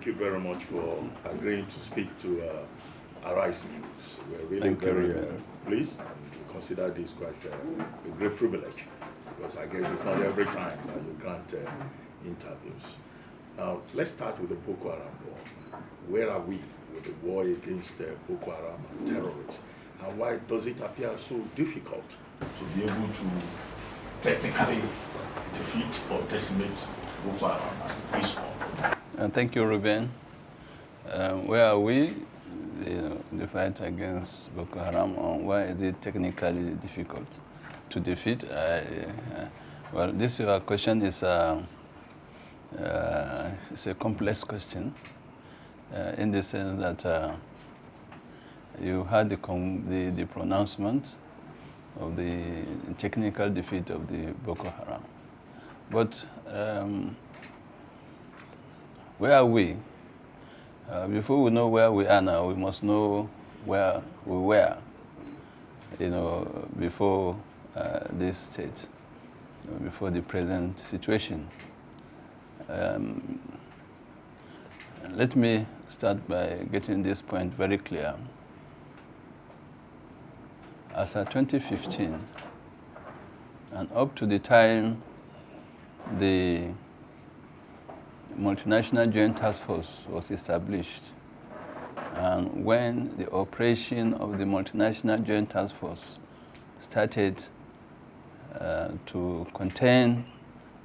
Thank you very much for agreeing to speak to Arise News. We're really very pleased, and we consider this quite a great privilege, because I guess it's not every time that you grant interviews. Now, let's start with the Boko Haram war. Where are we with the war against Boko Haram and terrorists? And why does it appear so difficult to be able to technically defeat or decimate Boko Haram and ISWAP? Thank you, Ruben. Where are we? The fight against Boko Haram, why is it technically difficult to defeat? Well, this question is it's a complex question in the sense that you had the pronouncement of the technical defeat of the Boko Haram. But where are we? Before we know where we are now, we must know where we were, before this state, before the present situation. Let me start by getting this point very clear. As of 2015, and up to the time the Multinational Joint Task Force was established, and when the operation of the Multinational Joint Task Force started to contain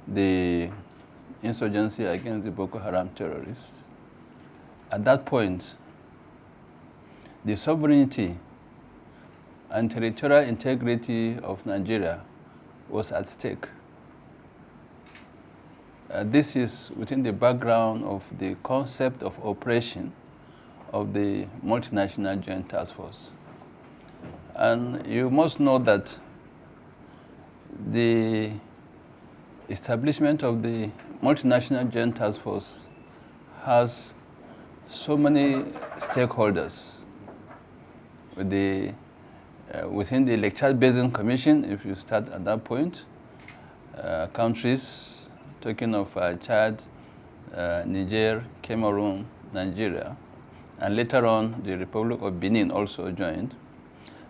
the insurgency against the Boko Haram terrorists, at that point, the sovereignty and territorial integrity of Nigeria was at stake. This is within the background of the concept of operation of the Multinational Joint Task Force. And you must know that the establishment of the Multinational Joint Task Force has so many stakeholders. Within the Lake Chad Basin Commission, if you start at that point, countries, talking of Chad, Niger, Cameroon, Nigeria, and later on the Republic of Benin also joined.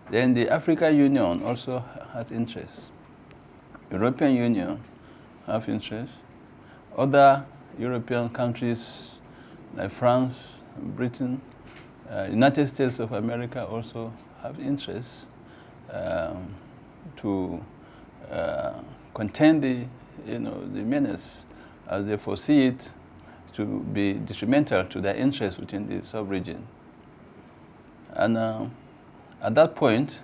Then the African Union also has interest. European Union have interest. Other European countries like France, Britain, United States of America also have interest to contain the menace as they foresee it to be detrimental to their interests within the sub-region. And at that point,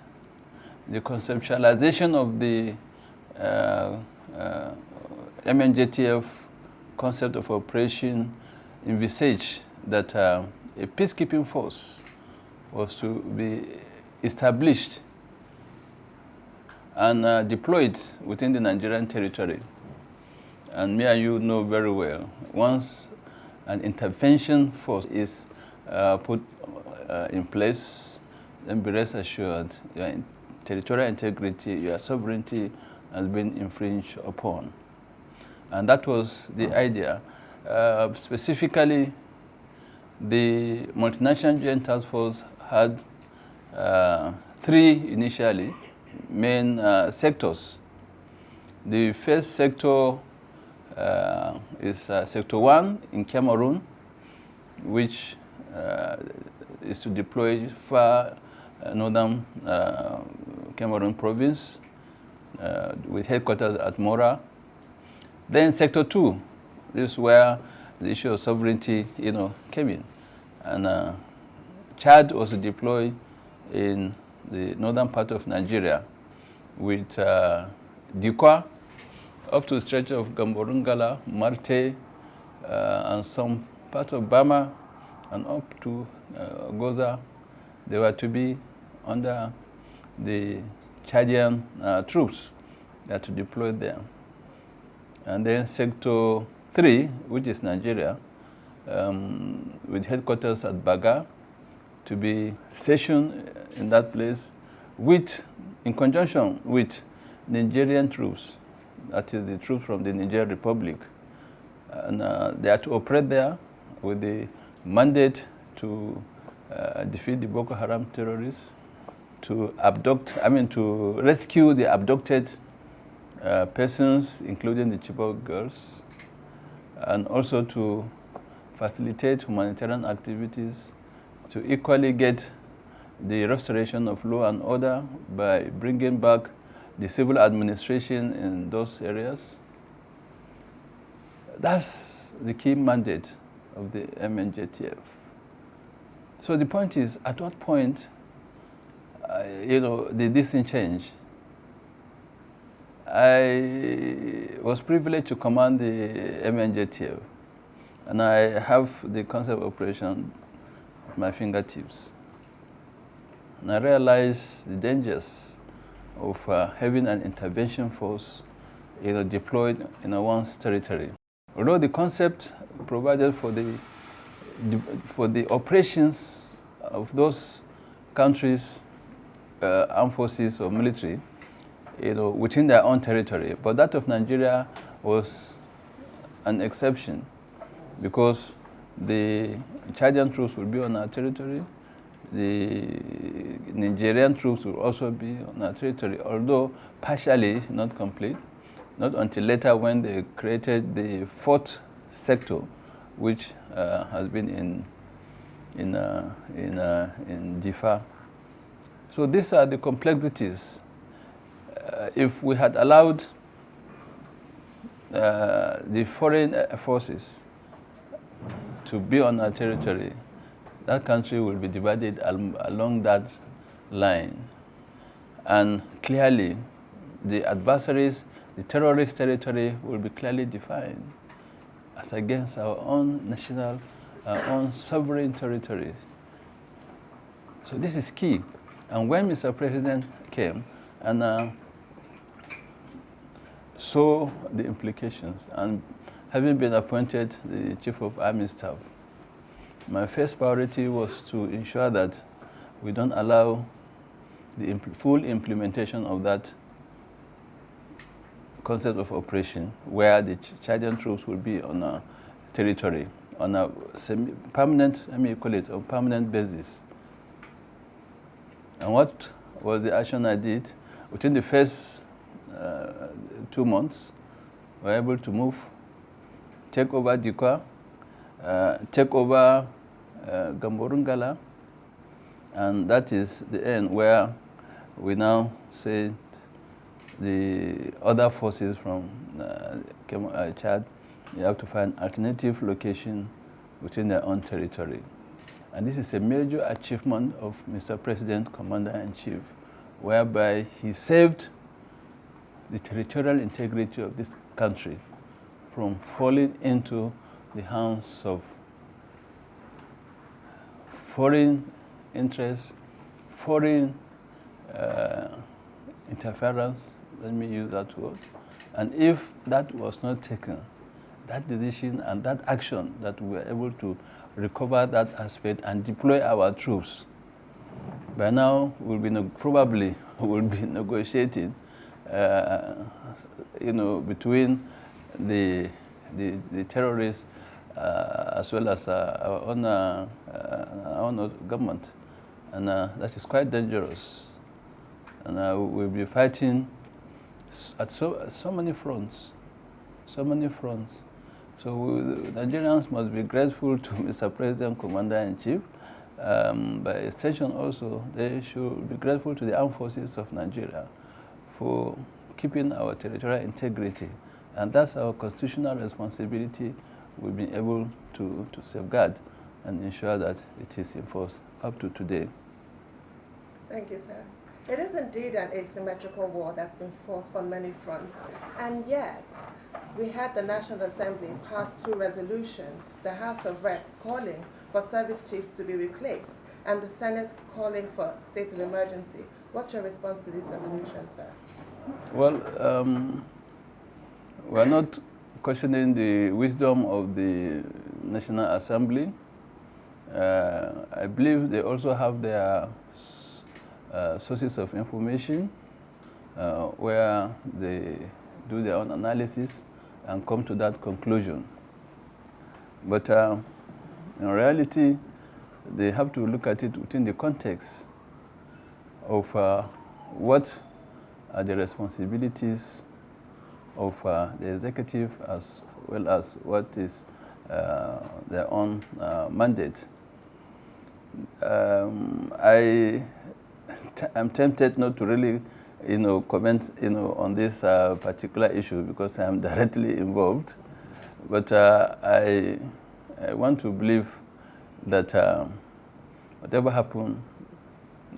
the conceptualization of the MNJTF concept of operation envisaged that a peacekeeping force was to be established and deployed within the Nigerian territory. And me and you know very well, once an intervention force is put in place, then be rest assured your territorial integrity, your sovereignty has been infringed upon. And that was the idea. Specifically, the Multinational Joint Task Force had three initially main sectors. The first sector is Sector 1 in Cameroon, which is to deploy far northern Cameroon province with headquarters at Mora. Then Sector 2, this is where the issue of sovereignty, came in. And Chad was deployed in the northern part of Nigeria with Dikwa up to the stretch of Gamborungala, Marte, and some part of Bama, and up to Goza. They were to be under the Chadian troops that to deploy there. And then Sector 3, which is Nigeria, with headquarters at Baga, to be stationed in that place in conjunction with Nigerian troops, that is the troops from the Niger Republic. And they are to operate there with the mandate to defeat the Boko Haram terrorists, to rescue the abducted persons, including the Chibok girls, and also to facilitate humanitarian activities, to equally get the restoration of law and order by bringing back the civil administration in those areas. That's the key mandate of the MNJTF. So the point is, at what point, did this thing change? I was privileged to command the MNJTF, and I have the concept of operation at my fingertips. And I realized the dangers of having an intervention force deployed in one's territory. Although the concept provided for the operations of those countries, armed forces or military, within their own territory, but that of Nigeria was an exception because the Chadian troops will be on our territory, the Nigerian troops will also be on our territory, although partially, not complete, not until later when they created the fourth sector, which has been in Difa. So these are the complexities. If we had allowed the foreign forces to be on our territory, that country will be divided along that line. And clearly, the adversaries, the terrorist territory will be clearly defined as against our own national, our own sovereign territories. So this is key. And when Mr. President came and saw the implications, and having been appointed the Chief of Army Staff, my first priority was to ensure that we don't allow the full implementation of that concept of operation where the Chadian troops will be on our territory on a permanent, on permanent basis. And what was the action I did? Within the first 2 months, we were able to move, take over Dikwa, take over Gamborungala, and that is the end where we now say the other forces from Chad, you have to find alternative location within their own territory. And this is a major achievement of Mr. President, Commander-in-Chief, whereby he saved the territorial integrity of this country from falling into the hands of foreign interests, foreign interference, let me use that word. And if that was not taken, that decision and that action that we were able to recover that aspect and deploy our troops, by now we'll be probably will be negotiating, between the terrorists as well as our own government, and that is quite dangerous. And we'll be fighting at so many fronts, so many fronts. So Nigerians must be grateful to Mr. President, Commander-in-Chief. By extension also, they should be grateful to the armed forces of Nigeria for keeping our territorial integrity. And that's our constitutional responsibility. We've been able to safeguard and ensure that it is enforced up to today. Thank you, sir. It is indeed an asymmetrical war that's been fought on many fronts, and yet we had the National Assembly pass 2 resolutions, the House of Reps calling for service chiefs to be replaced, and the Senate calling for state of emergency. What's your response to these resolutions, sir? Well, we're not questioning the wisdom of the National Assembly. I believe they also have their sources of information where they do their own analysis and come to that conclusion. But In reality, they have to look at it within the context of what are the responsibilities of the executive as well as what is their own mandate. I'm tempted not to really, comment, on this particular issue because I'm directly involved. But I want to believe that whatever happened,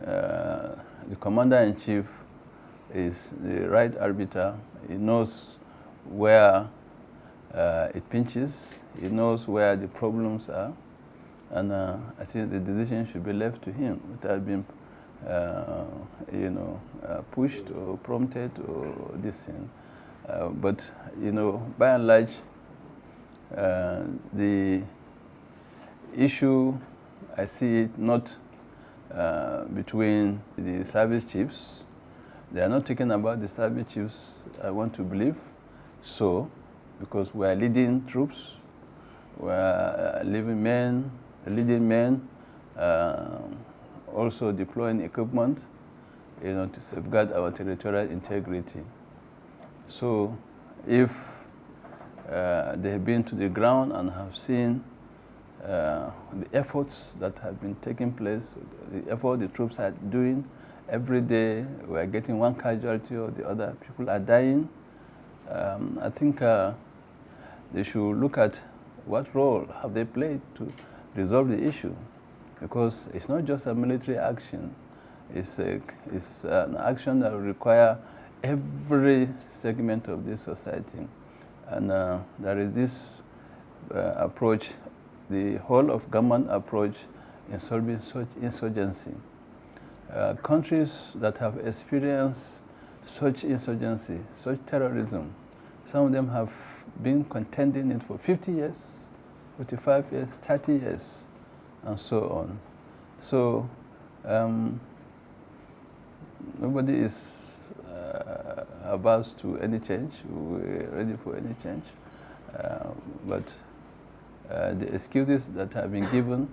the commander-in-chief is the right arbiter. He knows where it pinches. He knows where the problems are. And I think the decision should be left to him without being, pushed or prompted or this thing. But, by and large, the issue, I see it not between the service chiefs. They are not talking about the service chiefs, I want to believe so, because we are leading troops, we are leading men, also deploying equipment, to safeguard our territorial integrity. So if they have been to the ground and have seen the efforts that have been taking place, the effort the troops are doing, every day we are getting one casualty or the other, people are dying. I think they should look at what role have they played to resolve the issue, because it's not just a military action. It's an action that will require every segment of this society. And there is this approach, the whole of government approach in solving such insurgency. Countries that have experienced such insurgency, such terrorism, some of them have been contending it for 50 years, 45 years, 30 years, and so on. So nobody is averse to any change. We're ready for any change. But the excuses that have been given,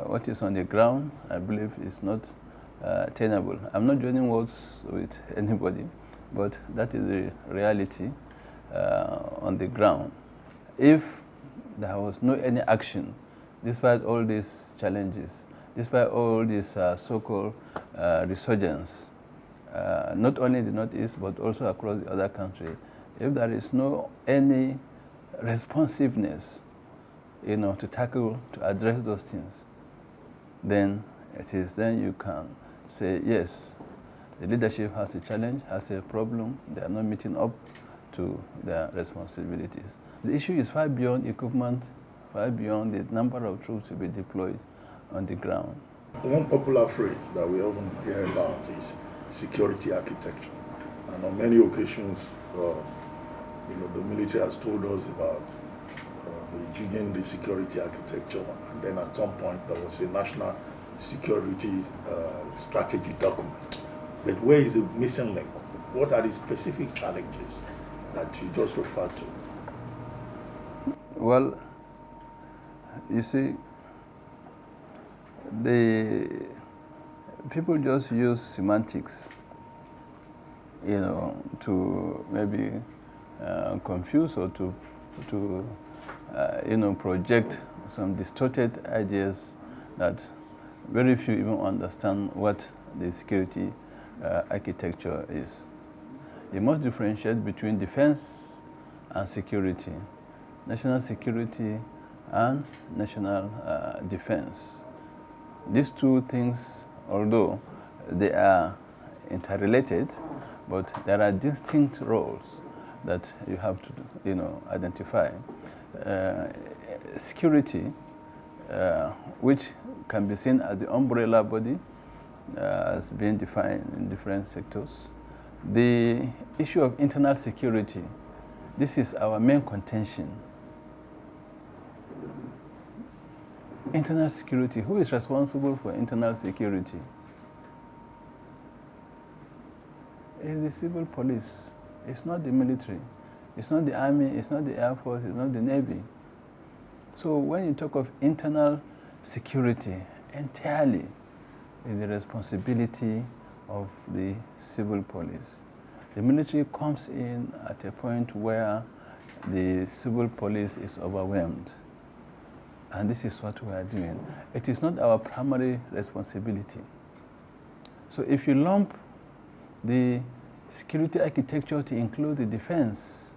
what is on the ground, I believe is not tenable. I'm not joining words with anybody, but that is the reality on the ground. If there was no any action, despite all these challenges, despite all this so-called resurgence, not only in the Northeast, but also across the other country, if there is no any responsiveness, to tackle, to address those things, then then you can say, yes, the leadership has a challenge, has a problem, they are not meeting up to their responsibilities. The issue is far beyond equipment, far beyond the number of troops to be deployed on the ground. One popular phrase that we often hear about is security architecture. And on many occasions, the military has told us about rejigging the security architecture, and then at some point there was a national security strategy document. But where is the missing link? What are the specific challenges that you just referred to? Well, you see, the people just use semantics, to maybe confuse or to project some distorted ideas that very few even understand what the security architecture is. You must differentiate between defense and security, national security and national defense. These two things, although they are interrelated, but there are distinct roles that you have to, identify. Security, which can be seen as the umbrella body, as being defined in different sectors. The issue of internal security, this is our main contention. Internal security, who is responsible for internal security? It's the civil police. It's not the military. It's not the army, it's not the air force, it's not the navy. So when you talk of internal security, entirely is the responsibility of the civil police. The military comes in at a point where the civil police is overwhelmed. And this is what we are doing. It is not our primary responsibility. So if you lump the security architecture to include the defense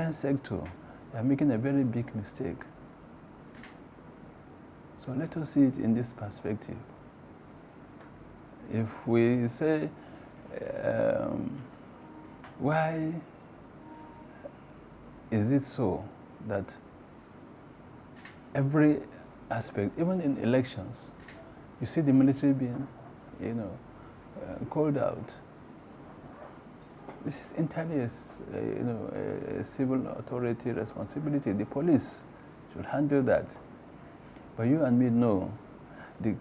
sector, you are making a very big mistake. So let us see it in this perspective. If we say, why is it so that every aspect, even in elections, you see the military being, called out? This is entirely a civil authority responsibility. The police should handle that. But you and me know the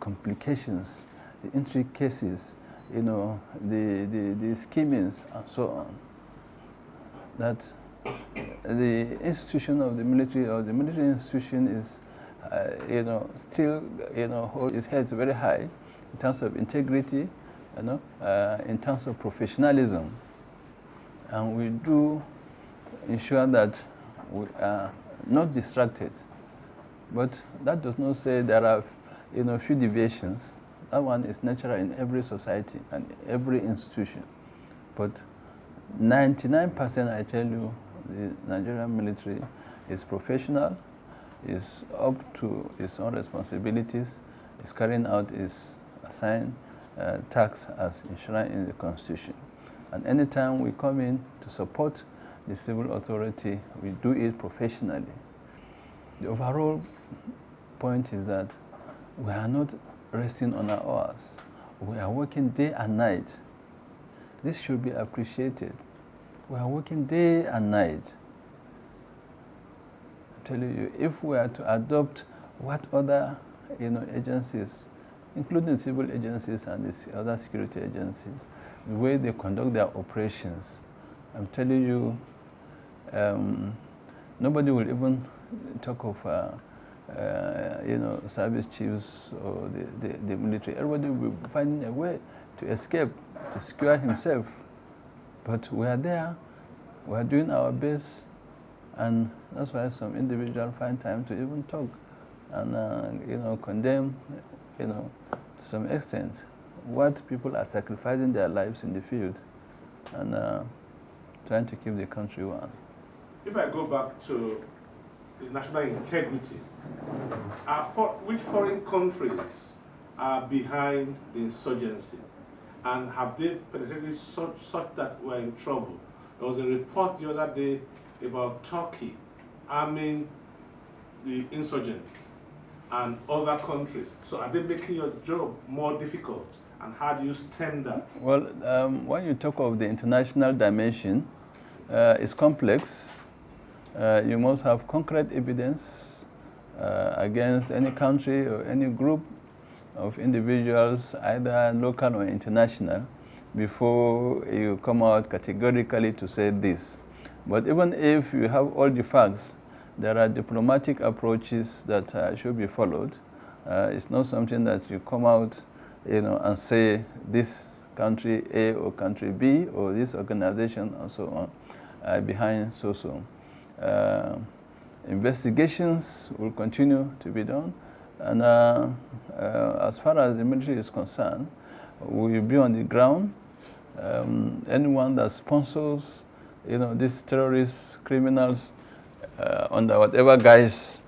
complications, the intricacies, the schemings and so on, that the institution of the military or the military institution is, still, hold its heads very high in terms of integrity, in terms of professionalism. And we do ensure that we are not distracted. But that does not say there are, few deviations. That one is natural in every society and every institution. But 99%, I tell you, the Nigerian military is professional, is up to its own responsibilities, is carrying out its assigned tasks as enshrined in the Constitution. And anytime we come in to support the civil authority, we do it professionally. The overall point is that we are not resting on our oars. We are working day and night. This should be appreciated. We are working day and night. I'm telling you, if we are to adopt what other agencies, including civil agencies and the other security agencies, the way they conduct their operations, I'm telling you, nobody will even talk of service chiefs or the military. Everybody will be finding a way to escape, to secure himself. But we are there, we are doing our best, and that's why some individuals find time to even talk and condemn, to some extent, what people are sacrificing their lives in the field and trying to keep the country one. If I go back to the national integrity, which foreign countries are behind the insurgency? And have they penetrated such that we're in trouble? There was a report the other day about Turkey arming the insurgents and other countries. So are they making your job more difficult? And how do you stem that? Well, when you talk of the international dimension, it's complex. You must have concrete evidence against any country or any group of individuals, either local or international, before you come out categorically to say this. But even if you have all the facts, there are diplomatic approaches that should be followed. It's not something that you come out, and say this country A or country B or this organization and so on behind so. Investigations will continue to be done, and as far as the military is concerned, we will be on the ground. Anyone that sponsors, these terrorist criminals, under whatever guise,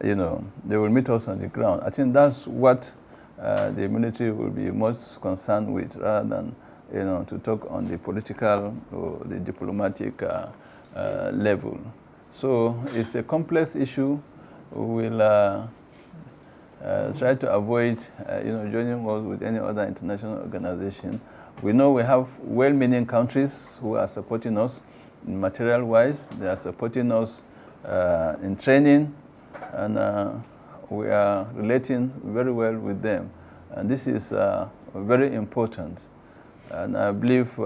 they will meet us on the ground. I think that's what the military will be most concerned with, rather than to talk on the political or the diplomatic level. So it's a complex issue. We will try to avoid, joining us with any other international organization. We know we have well-meaning countries who are supporting us material-wise. They are supporting us in training, and we are relating very well with them. And this is very important. And I believe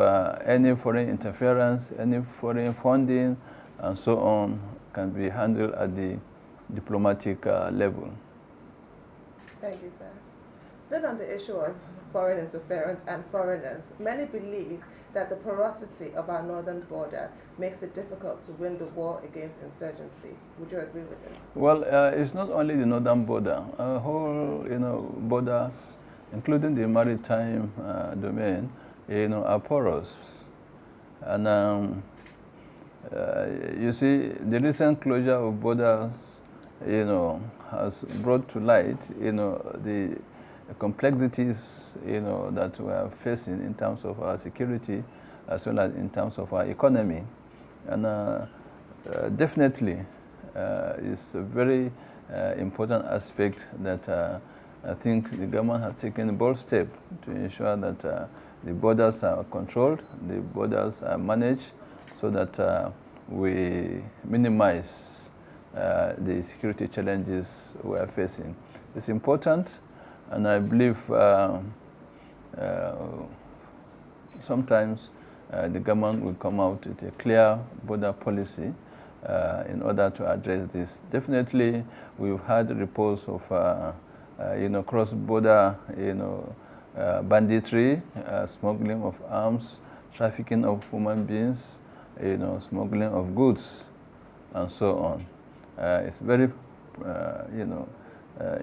any foreign interference, any foreign funding, and so on, can be handled at the diplomatic level. Thank you, sir. Still on the issue of foreign interference and foreigners, many believe that the porosity of our northern border makes it difficult to win the war against insurgency. Would you agree with this? Well, it's not only the northern border. Whole, borders, including the maritime domain, are porous. And you see, the recent closure of borders, has brought to light, the complexities, that we are facing in terms of our security, as well as in terms of our economy. And definitely, it's a very important aspect that I think the government has taken a bold step to ensure that the borders are controlled, the borders are managed, so that we minimize the security challenges we are facing. It's important, and I believe sometimes the government will come out with a clear border policy in order to address this. Definitely, we've had reports of cross-border banditry, smuggling of arms, trafficking of human beings, smuggling of goods, and so on. It's very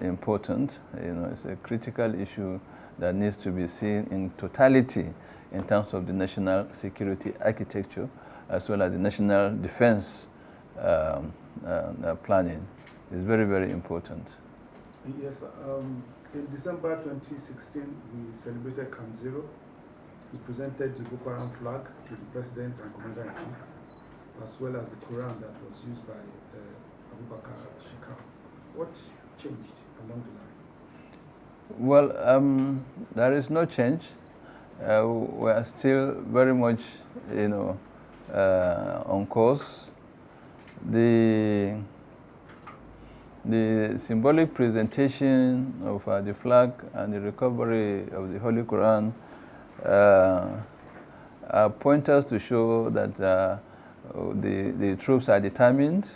important. It's a critical issue that needs to be seen in totality in terms of the national security architecture, as well as the national defense planning. It's very, very important. Yes, in December 2016, we celebrated Camp Zero. We presented the Boko Haram flag to the President and Commander-in-Chief, as well as the Quran that was used by Abubakar Shekau. What changed along the line? Well, there is no change. We are still very much, on course. The symbolic presentation of the flag and the recovery of the Holy Quran are pointers to show that the troops are determined,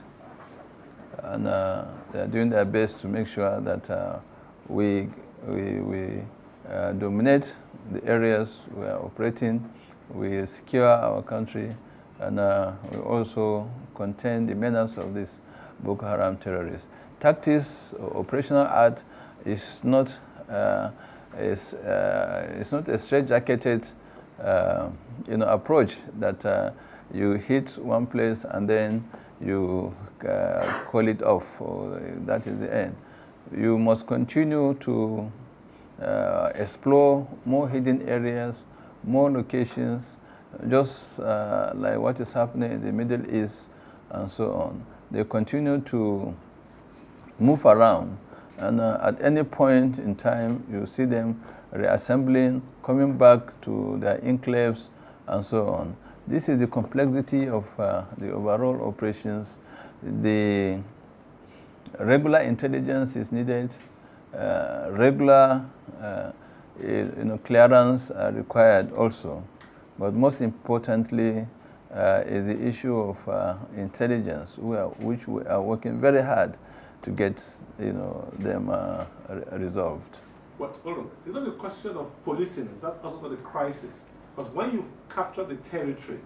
and they are doing their best to make sure that we dominate the areas we are operating, we secure our country, and we also contain the menace of this Boko Haram terrorists. Tactics, operational art is not it's not a straitjacketed approach that you hit one place and then you call it off. That is the end. You must continue to explore more hidden areas, more locations, just like what is happening in the Middle East and so on. They continue to move around, and at any point in time, you see them reassembling, coming back to their enclaves, and so on. This is the complexity of the overall operations. The regular intelligence is needed, regular clearance are required also. But most importantly is the issue of intelligence, which we are working very hard to get them resolved. Well, hold on. It's not a question of policing. Is that also not a crisis? Because when you've captured the territory,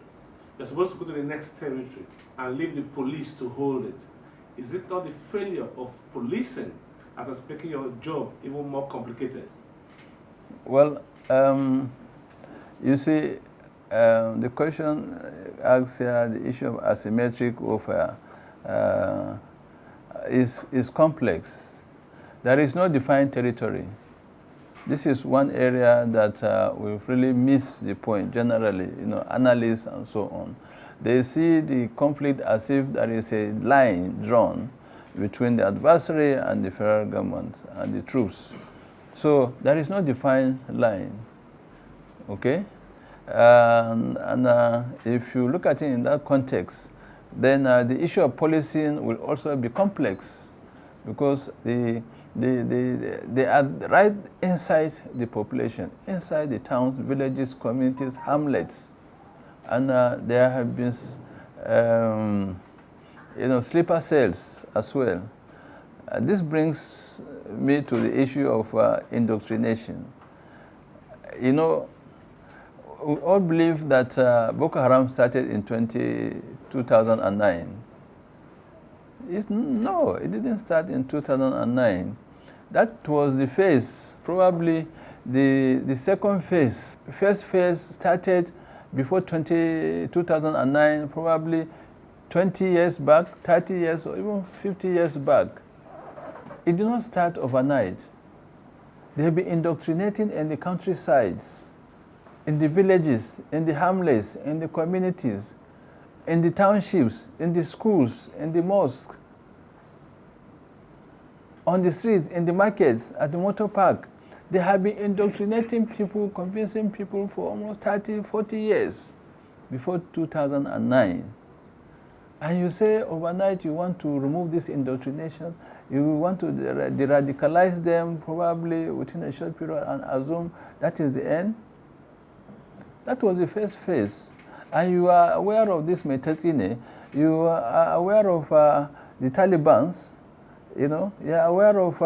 you're supposed to go to the next territory and leave the police to hold it. Is it not the failure of policing that is making your job even more complicated? Well, you see, the question asks here the issue of asymmetric warfare is complex. There is no defined territory. This is one area that we've really missed the point generally, analysts and so on. They see the conflict as if there is a line drawn between the adversary and the federal government and the troops. So there is no defined line, okay? If you look at it in that context, then the issue of policing will also be complex, because they are right inside the population, inside the towns, villages, communities, hamlets. And there have been sleeper cells as well. This brings me to the issue of indoctrination. You know, we all believe that Boko Haram started in 2009. No, it didn't start in 2009. That was the phase, probably the second phase. First phase started before 2009, probably 20 years back, 30 years, or even 50 years back. It did not start overnight. They have been indoctrinating in the countrysides, in the villages, in the hamlets, in the communities, in the townships, in the schools, in the mosques, on the streets, in the markets, at the motor park. They have been indoctrinating people, convincing people for almost 30, 40 years before 2009. And you say overnight you want to remove this indoctrination, you want to de-radicalize them probably within a short period and assume that is the end. That was the first phase. And you are aware of this Metazine, you are aware of the Talibans, you know, you are aware of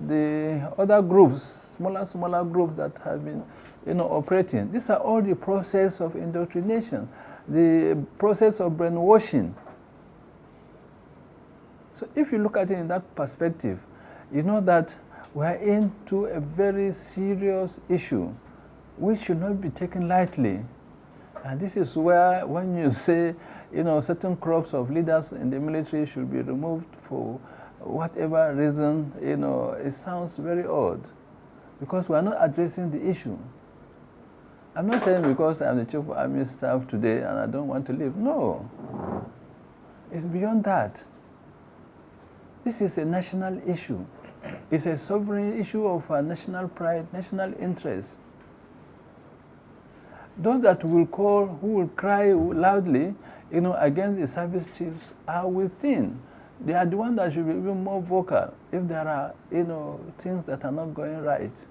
the other groups, smaller groups that have been, you know, operating. These are all the process of indoctrination, the process of brainwashing. So if you look at it in that perspective, you know that we are into a very serious issue which should not be taken lightly. And this is where when you say, you know, certain crops of leaders in the military should be removed for whatever reason, you know, it sounds very odd because we are not addressing the issue. I'm not saying because I'm the chief of army staff today and I don't want to leave. No. It's beyond that. This is a national issue. It's a sovereign issue of national pride, national interest. Those that will call, who will cry loudly, you know, against the service chiefs are within. They are the ones that should be even more vocal if there are, you know, things that are not going right.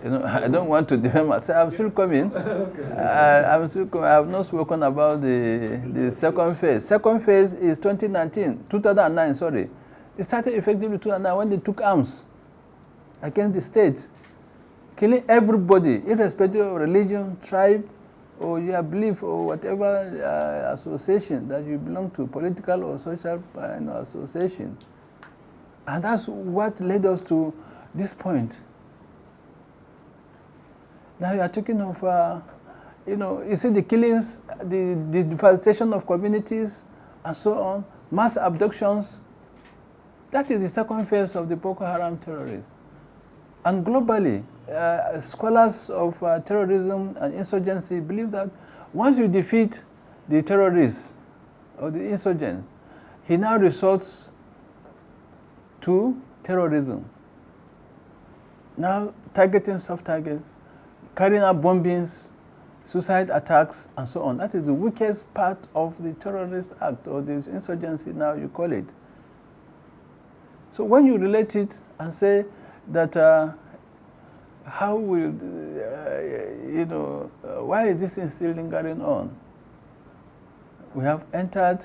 You know, I don't want to defend myself. I'm still coming. I'm still coming. I have not spoken about the second phase. Second phase is 2009, sorry. It started effectively 2009 when they took arms against the state, killing everybody, irrespective of religion, tribe, or your belief, or whatever association that you belong to, political or social association. And that's what led us to this point. Now you are talking of, you know, you see the killings, the devastation of communities, and so on, mass abductions. That is the second phase of the Boko Haram terrorists. And globally, scholars of terrorism and insurgency believe that once you defeat the terrorists or the insurgents, he now resorts to terrorism. Now targeting soft targets, carrying out bombings, suicide attacks, and so on. That is the weakest part of the terrorist act, or the insurgency now you call it. So when you relate it and say that how will, you know, why is this thing still lingering on? We have entered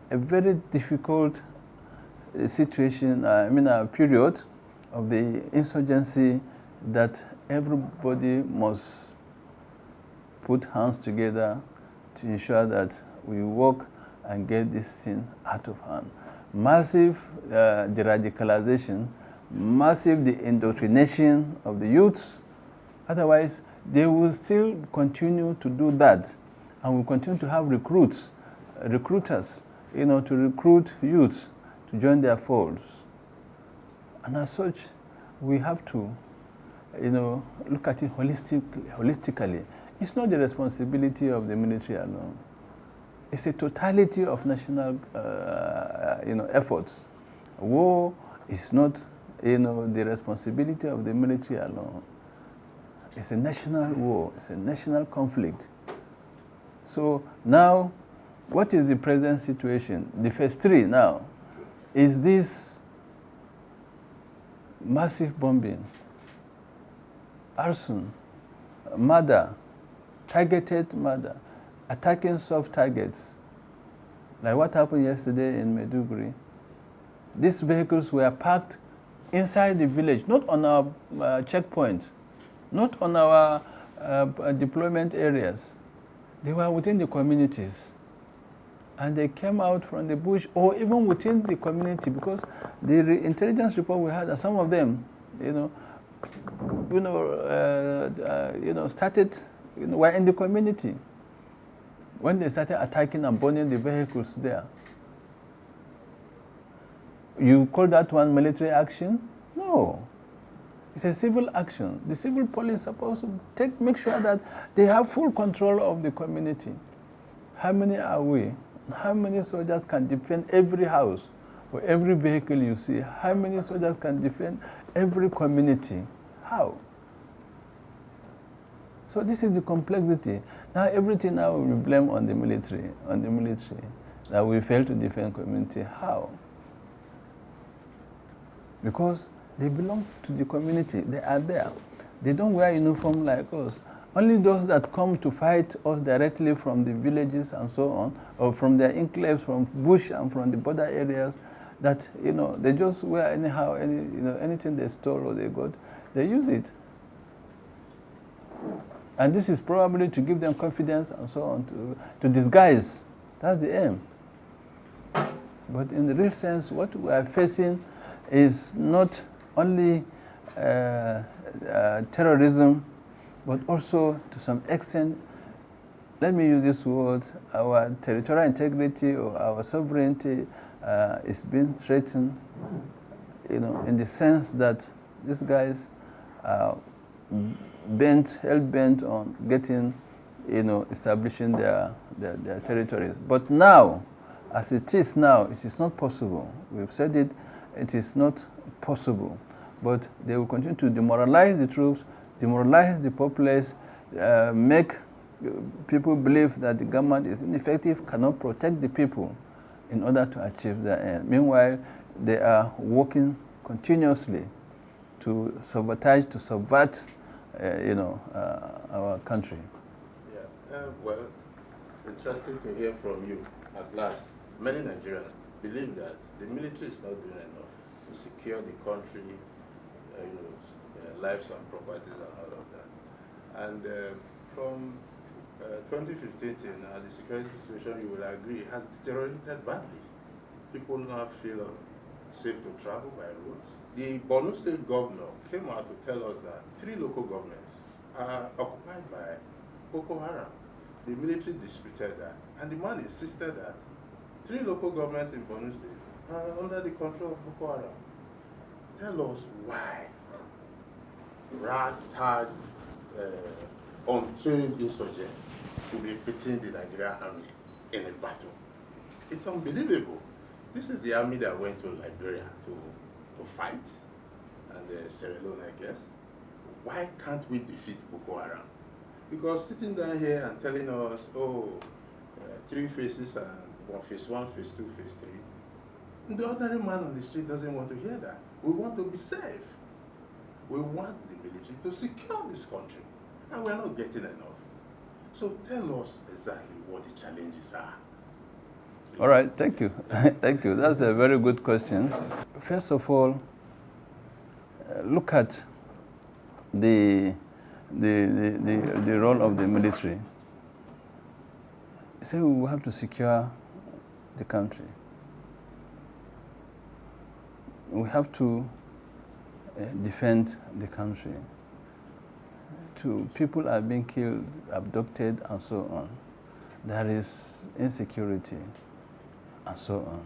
a very difficult situation, a period of the insurgency that everybody must put hands together to ensure that we work and get this thing out of hand. Massive de-radicalization, massive indoctrination of the youths. Otherwise, they will still continue to do that, and will continue to have recruiters, you know, to recruit youths to join their folds. And as such, we have to, you know, look at it holistically. It's not the responsibility of the military alone. It's a totality of national, you know, efforts. War is not, you know, the responsibility of the military alone. It's a national war. It's a national conflict. So now, what is the present situation? The phase 3 now is this massive bombing, arson, murder, targeted murder, attacking soft targets, like what happened yesterday in Maiduguri, These vehicles were parked inside the village, not on our checkpoints, not on our deployment areas. They were within the communities. And they came out from the bush, or even within the community, because the intelligence report we had that some of them, started, were in the community when they started attacking and burning the vehicles there. You call that one military action? No. It's a civil action. The civil police is supposed to make sure that they have full control of the community. How many are we? How many soldiers can defend every house or every vehicle you see? How many soldiers can defend every community? How? So this is the complexity. Now everything now will be blamed on the military, that we fail to defend community. How? Because they belong to the community. They are there. They don't wear uniform like us. Only those that come to fight us directly from the villages and so on, or from their enclaves, from bush and from the border areas, that they just wear anyhow, anything they stole or they got, they use it. And this is probably to give them confidence and so on, to disguise. That's the aim. But in the real sense, what we are facing is not only terrorism, but also to some extent, let me use this word, our territorial integrity or our sovereignty is being threatened, in the sense that these guys are hell-bent on getting, establishing their territories. But now, as it is now, it is not possible. We've said it, it is not possible. But they will continue to demoralize the troops, demoralize the populace, make people believe that the government is ineffective, cannot protect the people in order to achieve their end. Meanwhile, they are working continuously to sabotage, to subvert, our country. Yeah, well, interesting to hear from you. At last, many Nigerians believe that the military is not doing enough to secure the country, lives and properties and all of that. And from 2015 till now, the security situation, you will agree, has deteriorated badly. People now feel safe to travel by roads. The Borno State governor came out to tell us that 3 local governments are occupied by Boko Haram. The military disputed that, and the man insisted that 3 local governments in Borno State are under the control of Boko Haram. Tell us why ragtag, untrained insurgents to be beating the Nigerian Army in a battle. It's unbelievable. This is the army that went to Liberia to fight, and Sierra Leone, I guess. Why can't we defeat Boko Haram? Because sitting down here and telling us, 3 phases, and phase 1, phase 2, phase 3, the ordinary man on the street doesn't want to hear that. We want to be safe. We want the military to secure this country, and we're not getting enough. So tell us exactly what the challenges are. All right, thank you. Thank you. That's a very good question. First of all, look at the role of the military. Say we have to secure the country. We have to defend the country. People are being killed, abducted, and so on. There is insecurity, and so on.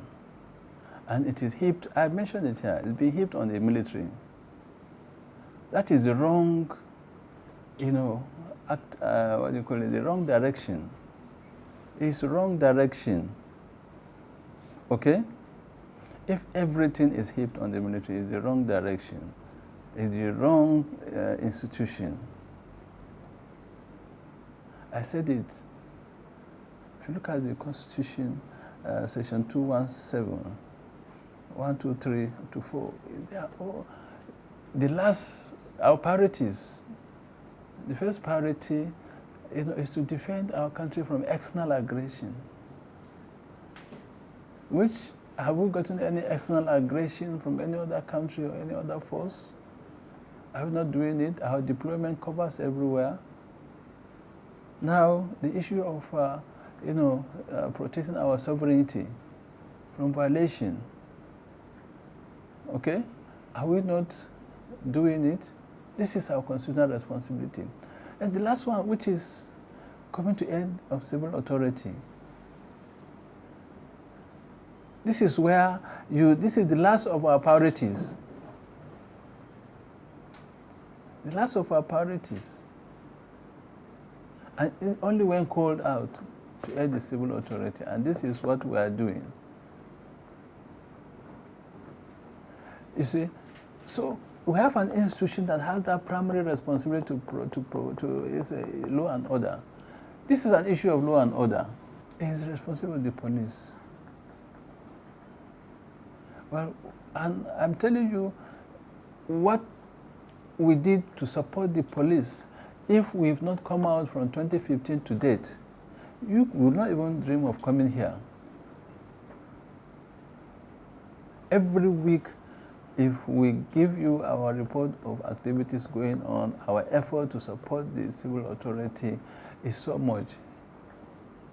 And it is heaped, I mentioned it here, it's being heaped on the military. That is the wrong, the wrong direction. It's the wrong direction. Okay? If everything is heaped on the military, it's the wrong direction. It's the wrong institution. I said it. If you look at the Constitution, Section 217, 1, 2, 3, to 4, they are all our priorities. The first priority is to defend our country from external aggression, which Have we gotten any external aggression from any other country or any other force? Are we not doing it? Our deployment covers everywhere. Now, the issue of protecting our sovereignty from violation, okay? Are we not doing it? This is our constitutional responsibility. And the last one, which is coming to end of civil authority. This is where this is the last of our priorities. The last of our priorities. And only when called out to end the civil authority. And this is what we are doing. You see, so we have an institution that has that primary responsibility is law and order. This is an issue of law and order. It is responsible of the police. Well, and I'm telling you what we did to support the police. If we've not come out from 2015 to date, you would not even dream of coming here. Every week, if we give you our report of activities going on, our effort to support the civil authority is so much.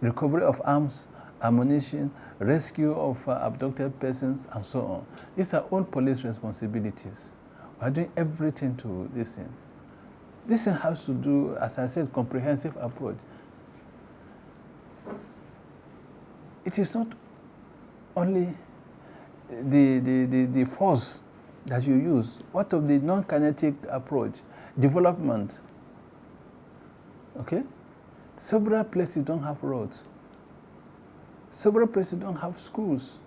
Recovery of arms, ammunition, rescue of abducted persons, and so on. These are all police responsibilities. We are doing everything to this thing. This thing has to do, as I said, comprehensive approach. It is not only the force that you use. What of the non-kinetic approach? Development. Okay? Several places don't have roads. Several places don't have schools.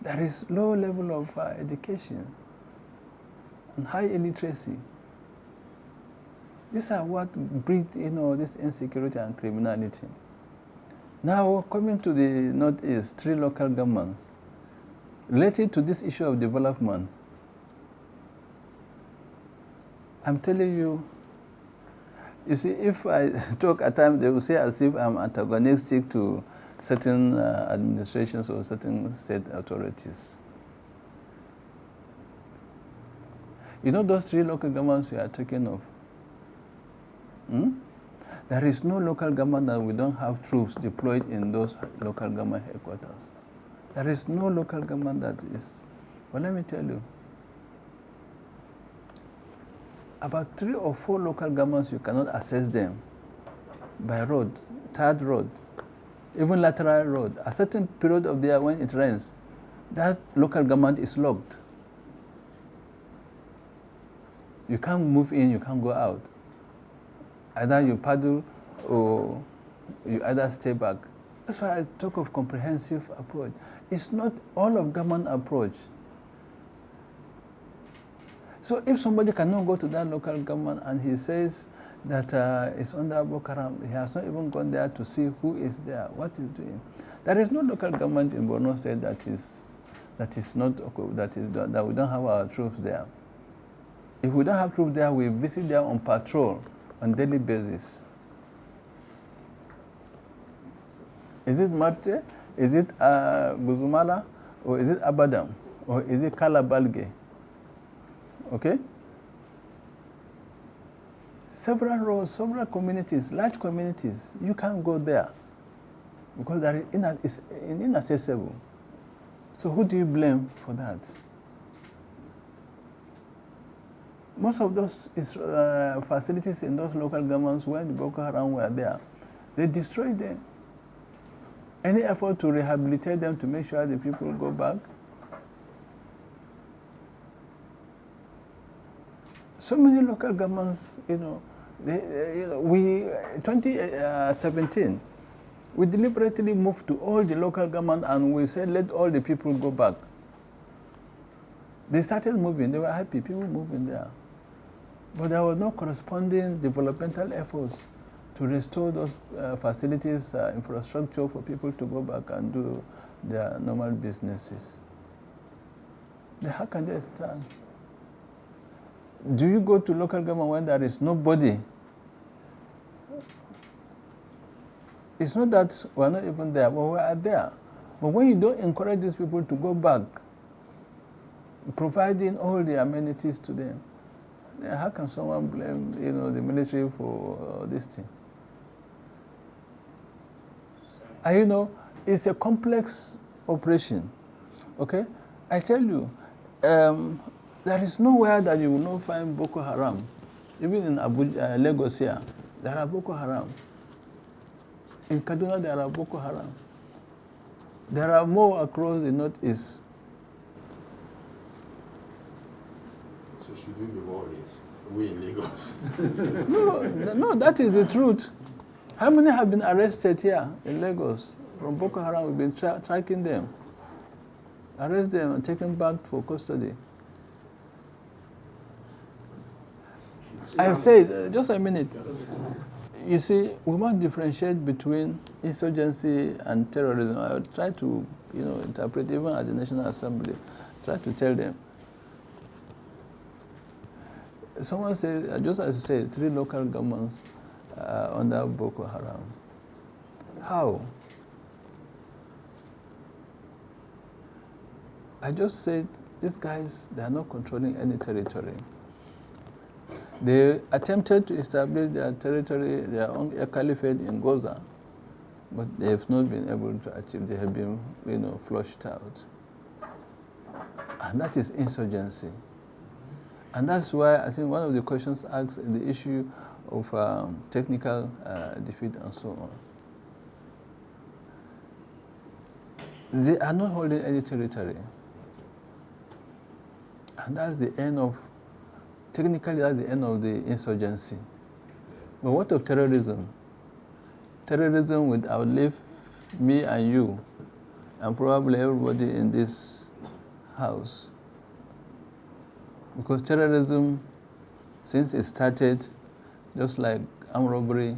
There is low level of education and high illiteracy. These are what breed, this insecurity and criminality. Now, coming to the Northeast, 3 local governments. Related to this issue of development, I'm telling you, you see, if I talk at times, they will say as if I'm antagonistic to certain administrations or certain state authorities. You know those 3 local governments we are talking of? There is no local government that we don't have troops deployed in those local government headquarters. There is no local government that is, well, let me tell you, about 3 or 4 local governments, you cannot access them by road, third road, even lateral road. A certain period of the year when it rains, that local government is locked. You can't move in, you can't go out. Either you paddle or you either stay back. That's why I talk of comprehensive approach. It's not all of government approach. So if somebody cannot go to that local government and he says that it's under Boko Haram, he has not even gone there to see who is there, what is doing. There is no local government in Borno State that we don't have our troops there. If we don't have troops there, we visit there on patrol on daily basis. Is it Marte? Is it Guzumala? Or is it Abadam? Or is it Kalabalge? Okay? Several roads, several communities, large communities, you can't go there because it's inaccessible. So who do you blame for that? Most of those facilities in those local governments when the Boko Haram were there, they destroyed them. Any effort to rehabilitate them to make sure the people go back? So many local governments, 2017, we deliberately moved to all the local government and we said, let all the people go back. They started moving, they were happy, people moving there. But there was no corresponding developmental efforts to restore those facilities, infrastructure for people to go back and do their normal businesses. How can they stand? Do you go to local government when there is nobody? It's not that we're not even there, but we are there. But when you don't encourage these people to go back, providing all the amenities to them, then how can someone blame, the military for this thing? And it's a complex operation. Okay, I tell you, there is nowhere that you will not find Boko Haram. Even in Abuja, Lagos here, there are Boko Haram. In Kaduna, there are Boko Haram. There are more across the northeast. So should we be worried? We in Lagos? No, that is the truth. How many have been arrested here in Lagos from Boko Haram? We've been tracking them. Arrest them and take them back for custody. I've said, just a minute. You see, we must differentiate between insurgency and terrorism. I would try to, interpret, even at the National Assembly, try to tell them. Someone said, just as you said, 3 local governments under Boko Haram. How? I just said, these guys, they are not controlling any territory. They attempted to establish their territory, their own caliphate in Gaza, but they have not been able to achieve. They have been, flushed out. And that is insurgency. And that's why I think one of the questions asked is the issue of technical defeat and so on. They are not holding any territory. And that's the end of, technically that's the end of the insurgency. But what of terrorism? Terrorism would outlive me and you, and probably everybody in this house. Because terrorism, since it started, just like armed robbery,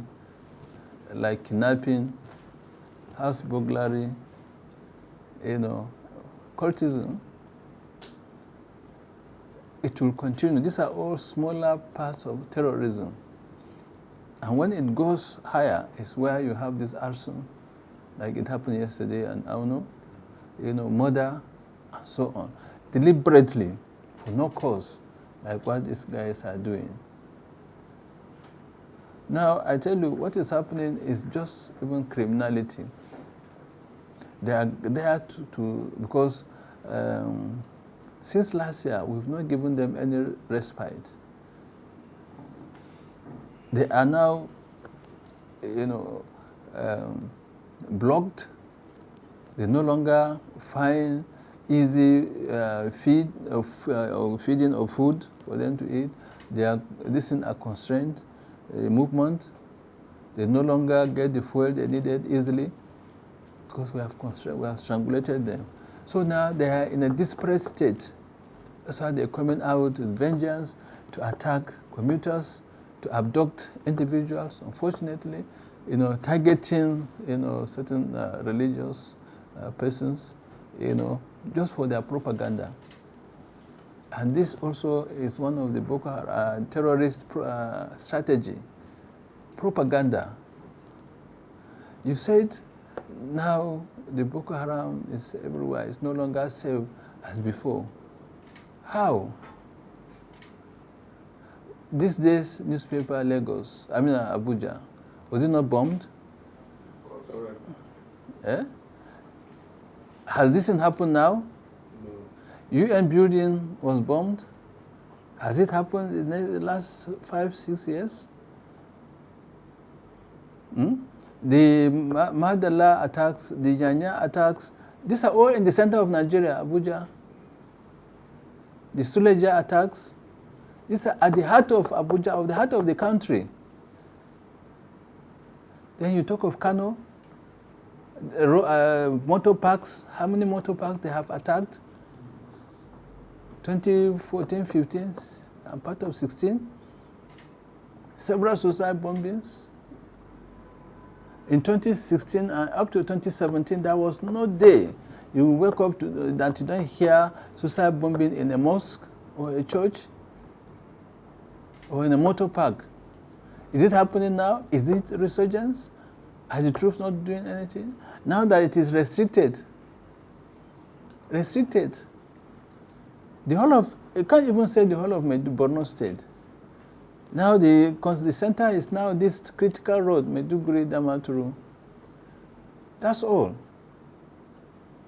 like kidnapping, house burglary, cultism, it will continue. These are all smaller parts of terrorism. And when it goes higher, is where you have this arson, like it happened yesterday, and Auno, murder, and so on. Deliberately, for no cause, like what these guys are doing. Now, I tell you, what is happening is just even criminality. They are there because since last year, we've not given them any respite. They are now, blocked. They no longer find easy feeding of food for them to eat. These things are constrained movement. They no longer get the fuel they needed easily because we have strangulated them. So now they are in a disparate state. That's why they're coming out with vengeance to attack commuters, to abduct individuals, unfortunately, targeting, certain religious persons, just for their propaganda. And this also is one of the Boko Haram terrorist strategy, propaganda. You said now the Boko Haram is everywhere. It's no longer safe as before. How? ThisDay Newspaper, Abuja, was it not bombed? Correct. Eh? Has this thing happened now? No. UN building was bombed. Has it happened in the last 5-6 years? The Madala attacks, the Nyanya attacks, these are all in the center of Nigeria, Abuja. The Suleja attacks, these are at the heart of Abuja, of the heart of the country. Then you talk of Kano, motor parks, how many motor parks they have attacked? 2014, 15, and part of 16. Several suicide bombings. In 2016 and up to 2017, there was no day you will wake up that you don't hear suicide bombing in a mosque or a church or in a motor park. Is it happening now? Is it resurgence? Are the troops not doing anything? Now that it is restricted, restricted. The whole of, you can't even say the whole of Borno State. Now the center is now this critical road, Maiduguri Damaturu. That's all.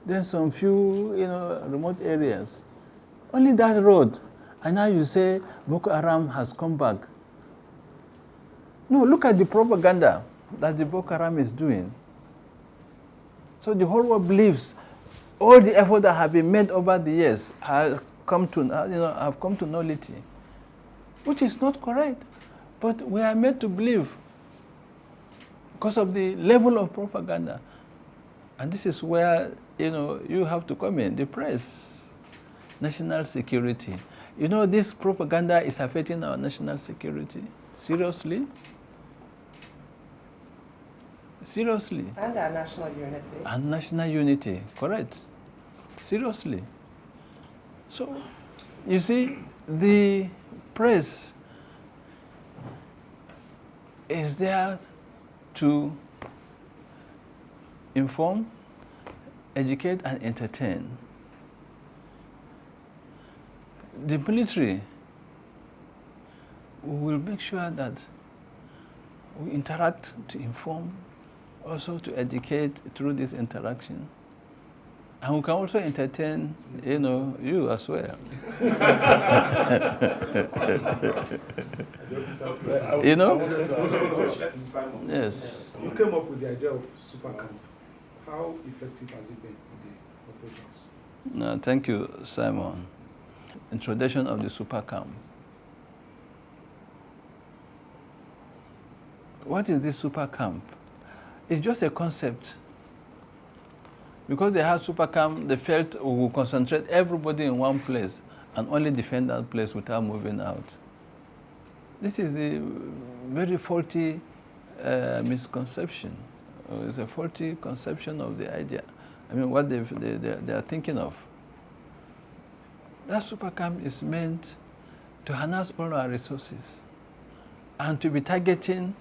Then some few, remote areas. Only that road. And now you say Boko Haram has come back. No, look at the propaganda that the Boko Haram is doing. So the whole world believes all the effort that have been made over the years have come to nullity, which is not correct. But we are made to believe because of the level of propaganda. And this is where, you have to come in, the press, national security. This propaganda is affecting our national security. Seriously? Seriously. And our national unity. And national unity, correct. Seriously. So, you see, the press is there to inform, educate, and entertain. The military will make sure that we interact to inform, also to educate through this interaction. And we can also entertain, you as well. Yes. You came up with the idea of super camp. How effective has it been in the operations? No, thank you, Simon. Introduction of the super camp. What is this super camp? It's just a concept. Because they had super camp, they felt we will concentrate everybody in one place and only defend that place without moving out. This is a very faulty misconception. It's a faulty conception of the idea. I mean, what they are thinking of. That super camp is meant to harness all our resources and to be targeting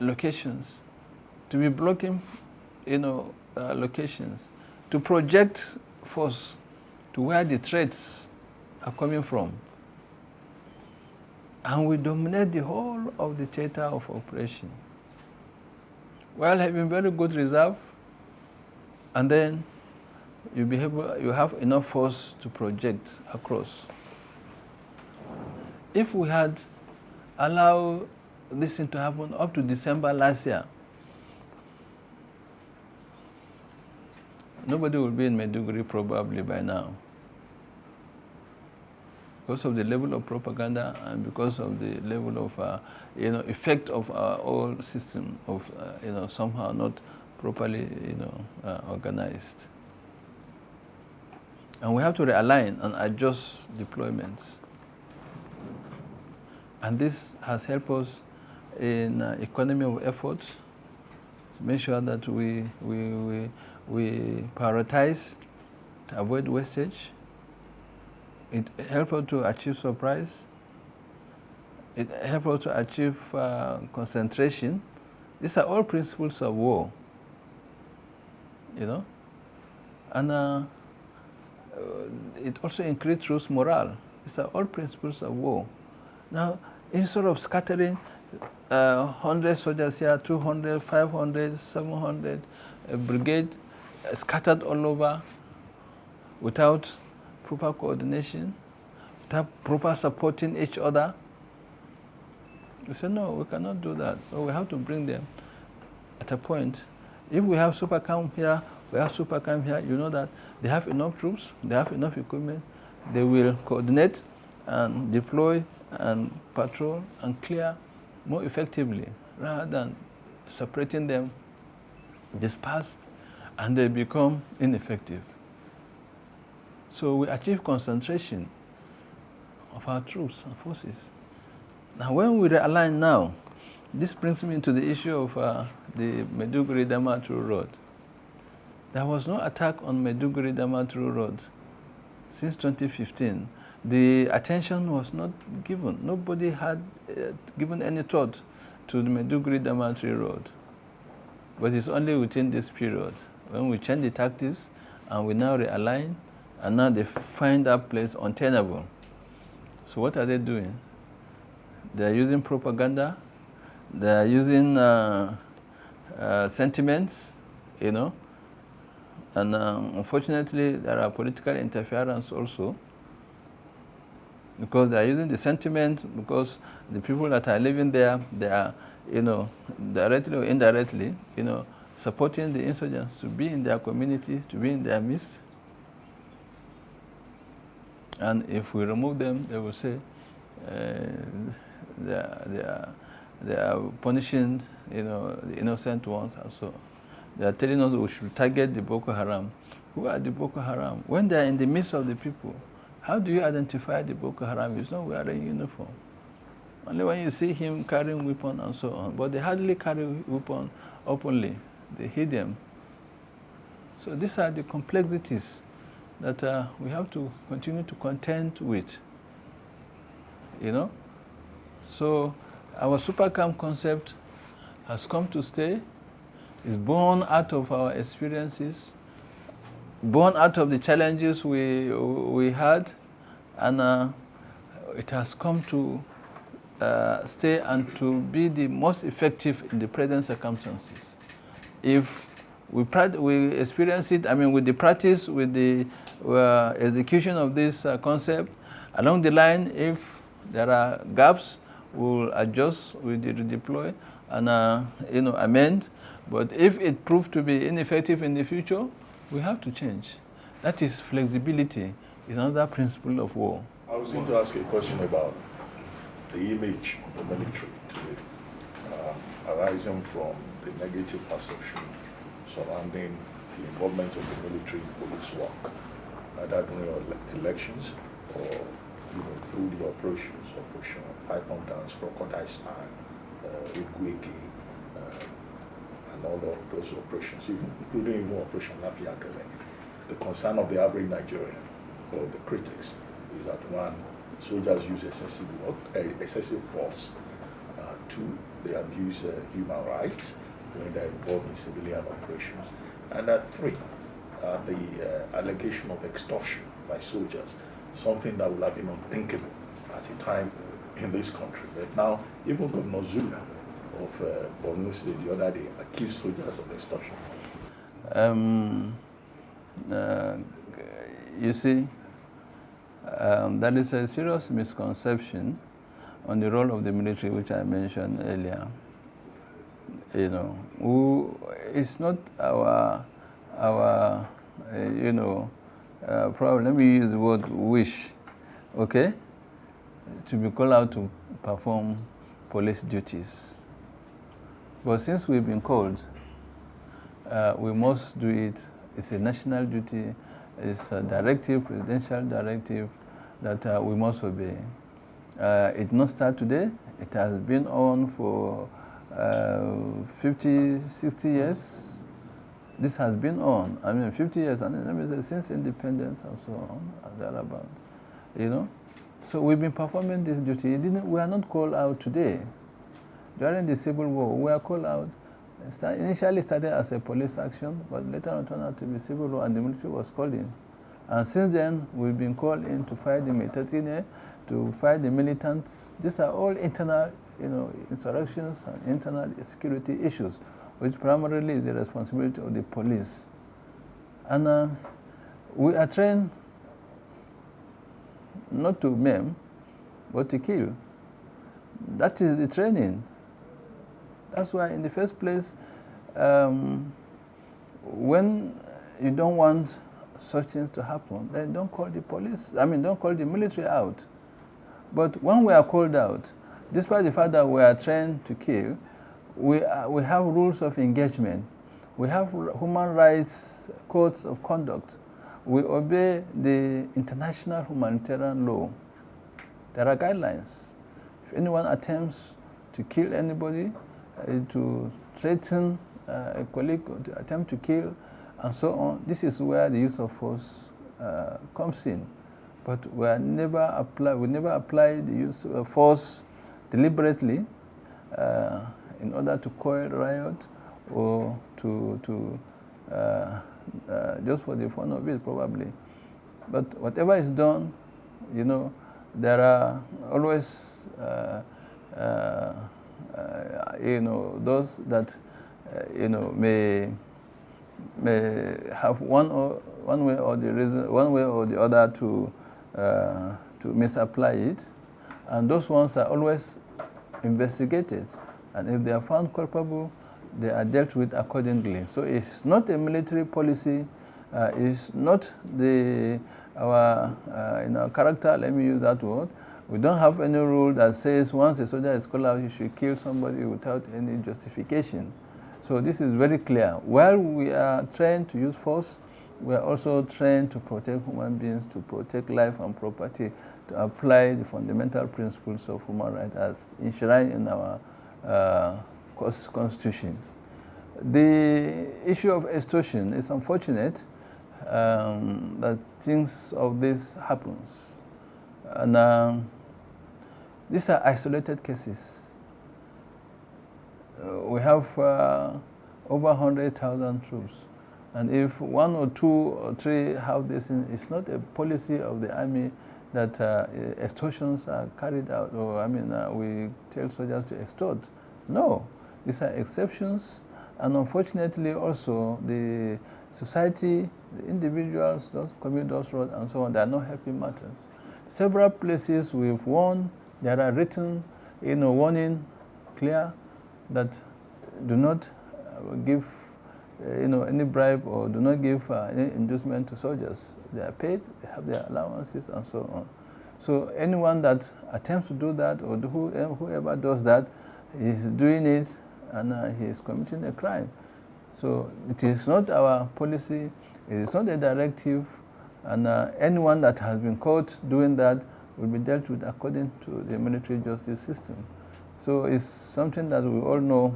locations, to be blocking, locations, to project force to where the threats are coming from. And we dominate the whole of the theater of operation. While having very good reserve, and then you have enough force to project across. If we had allowed this thing to happen up to December last year, nobody will be in Maiduguri probably by now. Because of the level of propaganda and because of the level of, effect of our whole system of, somehow not properly, organized. And we have to realign and adjust deployments. And this has helped us in economy of efforts to make sure that we prioritize to avoid wastage. It helps us to achieve surprise. It helps us to achieve concentration. These are all principles of war, And it also increases troops' morale. These are all principles of war. Now, instead of scattering 100 soldiers here, 200, 500, 700, a brigade scattered all over without proper coordination, without proper supporting each other. We say, no, we cannot do that. So we have to bring them at a point. If we have super camp here, we have super camp here, you know that they have enough troops, they have enough equipment, they will coordinate and deploy and patrol and clear more effectively rather than separating them, dispersed, and they become ineffective. So we achieve concentration of our troops and forces. Now when we realign now, this brings me to the issue of the Maiduguri-Damaturu Road. There was no attack on Maiduguri-Damaturu Road since 2015. The attention was not given. Nobody had given any thought to the Maiduguri-Damaturu Road. But it's only within this period when we changed the tactics and we now realign, and now they find that place untenable. So what are they doing? They are using propaganda, they are using sentiments, you know, and unfortunately there are political interference also, because they are using the sentiment, because the people that are living there, they are, you know, directly or indirectly, you know, supporting the insurgents to be in their communities, to be in their midst. And if we remove them, they will say they are punishing, you know, the innocent ones and so on. They are telling us we should target the Boko Haram. Who are the Boko Haram? When they are in the midst of the people, how do you identify the Boko Haram? He's not wearing uniform. Only when you see him carrying weapon and so on. But they hardly carry weapon openly. They hid them. So these are the complexities that we have to continue to contend with, you know. So our super camp concept has come to stay. It's born out of our experiences, born out of the challenges we had, and it has come to stay and to be the most effective in the present circumstances. If we experience it, I mean, with the practice, with the execution of this concept, along the line, if there are gaps, we'll adjust, we'll redeploy, and you know, amend. But if it proves to be ineffective in the future, we have to change. That is flexibility. Is another principle of war. I was going to ask a question about the image of the military today, arising from the negative perception surrounding the involvement of the military in police work, either during elections or, you know, through the operations, Operation Python Dance, Crocodile Smile, Igueke, and all of those operations, including even Operation Lafia Dole. The concern of the average Nigerian or the critics is that, one, soldiers use excessive force. Two, they abuse human rights when they're involved in civilian operations. And three, the allegation of extortion by soldiers, something that would have been unthinkable at a time in this country. But now, even Governor Zulu of Borno State the other day accused soldiers of extortion. You see, there is a serious misconception on the role of the military, which I mentioned earlier. You know, it's not our you know, problem. Let me use the word wish, okay, to be called out to perform police duties. But since we've been called, we must do it. It's a national duty. It's a directive, presidential directive that we must obey. It did not start today. It has been on for 50, 60 years. This has been on, I mean, 50 years, and let me say, since independence and so on, and thereabout, you know. So we've been performing this duty. We are not called out today. During the Civil War, we were called out. Initially started as a police action, but later on turned out to be civil war, and the military was called in. And since then, we've been called in to fight the Metatine, to fight the militants. These are all internal, you know, insurrections and internal security issues, which primarily is the responsibility of the police. And we are trained not to maim, but to kill. That is the training. That's why in the first place, when you don't want such things to happen, then don't call the police, don't call the military out. But when we are called out, despite the fact that we are trained to kill, we have rules of engagement. We have human rights codes of conduct. We obey the international humanitarian law. There are guidelines. If anyone attempts to kill anybody, to threaten a colleague, or to attempt to kill, and so on, this is where the use of force comes in. But we never apply the use of force deliberately in order to quell riot or to just for the fun of it, probably. But whatever is done, you know, there are always, you know, those that, you know, may have one way or the other to misapply it, and those ones are always investigated, and if they are found culpable, they are dealt with accordingly. So it's not a military policy. It's not our you know, character. Let me use that word. We don't have any rule that says once a soldier is called out, he should kill somebody without any justification. So this is very clear. While we are trained to use force, we are also trained to protect human beings, to protect life and property, to apply the fundamental principles of human rights as enshrined in our Constitution. The issue of extortion is unfortunate that things of this happens. And these are isolated cases. We have over 100,000 troops. And if 1 or 2 or 3 have this, it's not a policy of the army that extortions are carried out, or I mean, we tell soldiers to extort. No, these are exceptions. And unfortunately also the society, the individuals, those commit those roads and so on, they are not helping matters. Several places we've warned, there are written, you know, warning clear that do not give you know, any bribe or do not give any inducement to soldiers. They are paid, they have their allowances and so on. So anyone that attempts to do that, or whoever does that, is doing it and he is committing a crime. So it is not our policy, it is not a directive, and anyone that has been caught doing that will be dealt with according to the military justice system. So it's something that we all know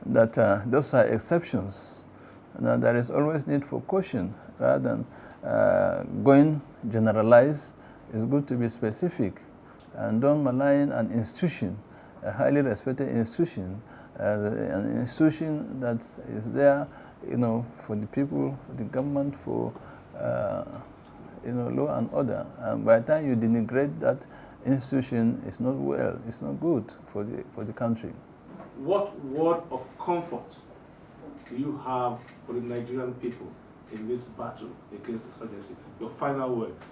that those are exceptions, and there is always need for caution rather than going generalized. It's good to be specific and don't malign an institution, a highly respected institution, an institution that is there, you know, for the people, for the government, for you know, law and order. And by the time you denigrate that institution, it's not well, it's not good for the country. What word of comfort do you have for the Nigerian people in this battle against insurgency? Your final words.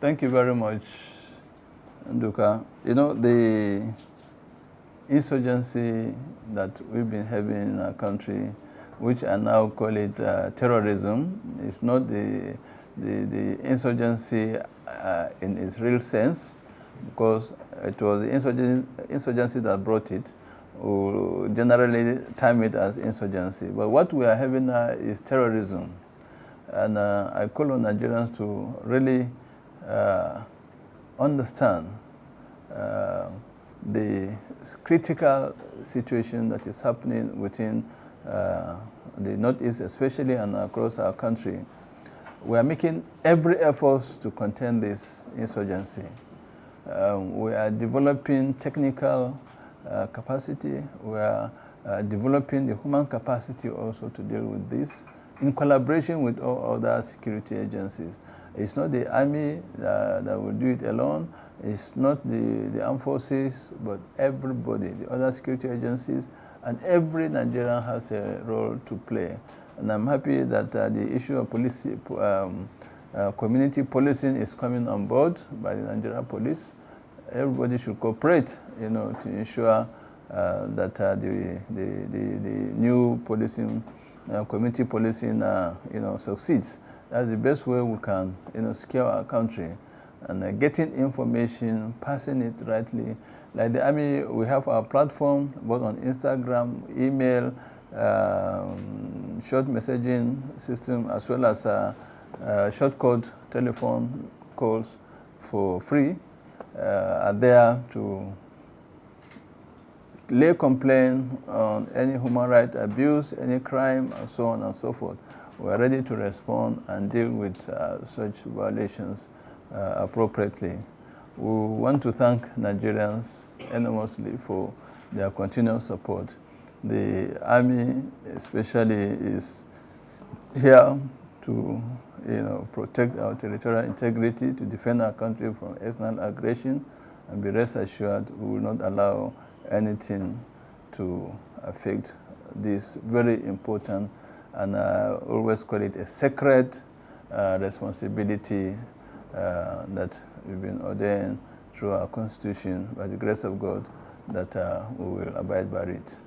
Thank you very much, Nduka. You know, the insurgency that we've been having in our country, which I now call it terrorism, is not the insurgency in its real sense, because it was the insurgency that brought it. We generally term it as insurgency. But what we are having now is terrorism. And I call on Nigerians to really understand the critical situation that is happening within the Northeast especially, and across our country. We are making every effort to contain this insurgency. We are developing technical capacity. We are developing the human capacity also to deal with this in collaboration with all other security agencies. It's not the army that will do it alone. It's not the armed forces, but everybody, the other security agencies, and every Nigerian has a role to play. And I'm happy that the issue of community policing is coming on board by the Nigerian police. Everybody should cooperate, you know, to ensure that the new policing, community policing, you know, succeeds. That's the best way we can, you know, secure our country. And getting information, passing it rightly. Like the Army, we have our platform, both on Instagram, email, short messaging system, as well as short code telephone calls for free, are there to lay complaint on any human rights abuse, any crime, and so on and so forth. We are ready to respond and deal with such violations appropriately. We want to thank Nigerians enormously for their continued support. The Army especially is here to protect our territorial integrity, to defend our country from external aggression, and be rest assured we will not allow anything to affect this very important, and I always call it a sacred responsibility that we've been ordained through our Constitution by the grace of God, that we will abide by it.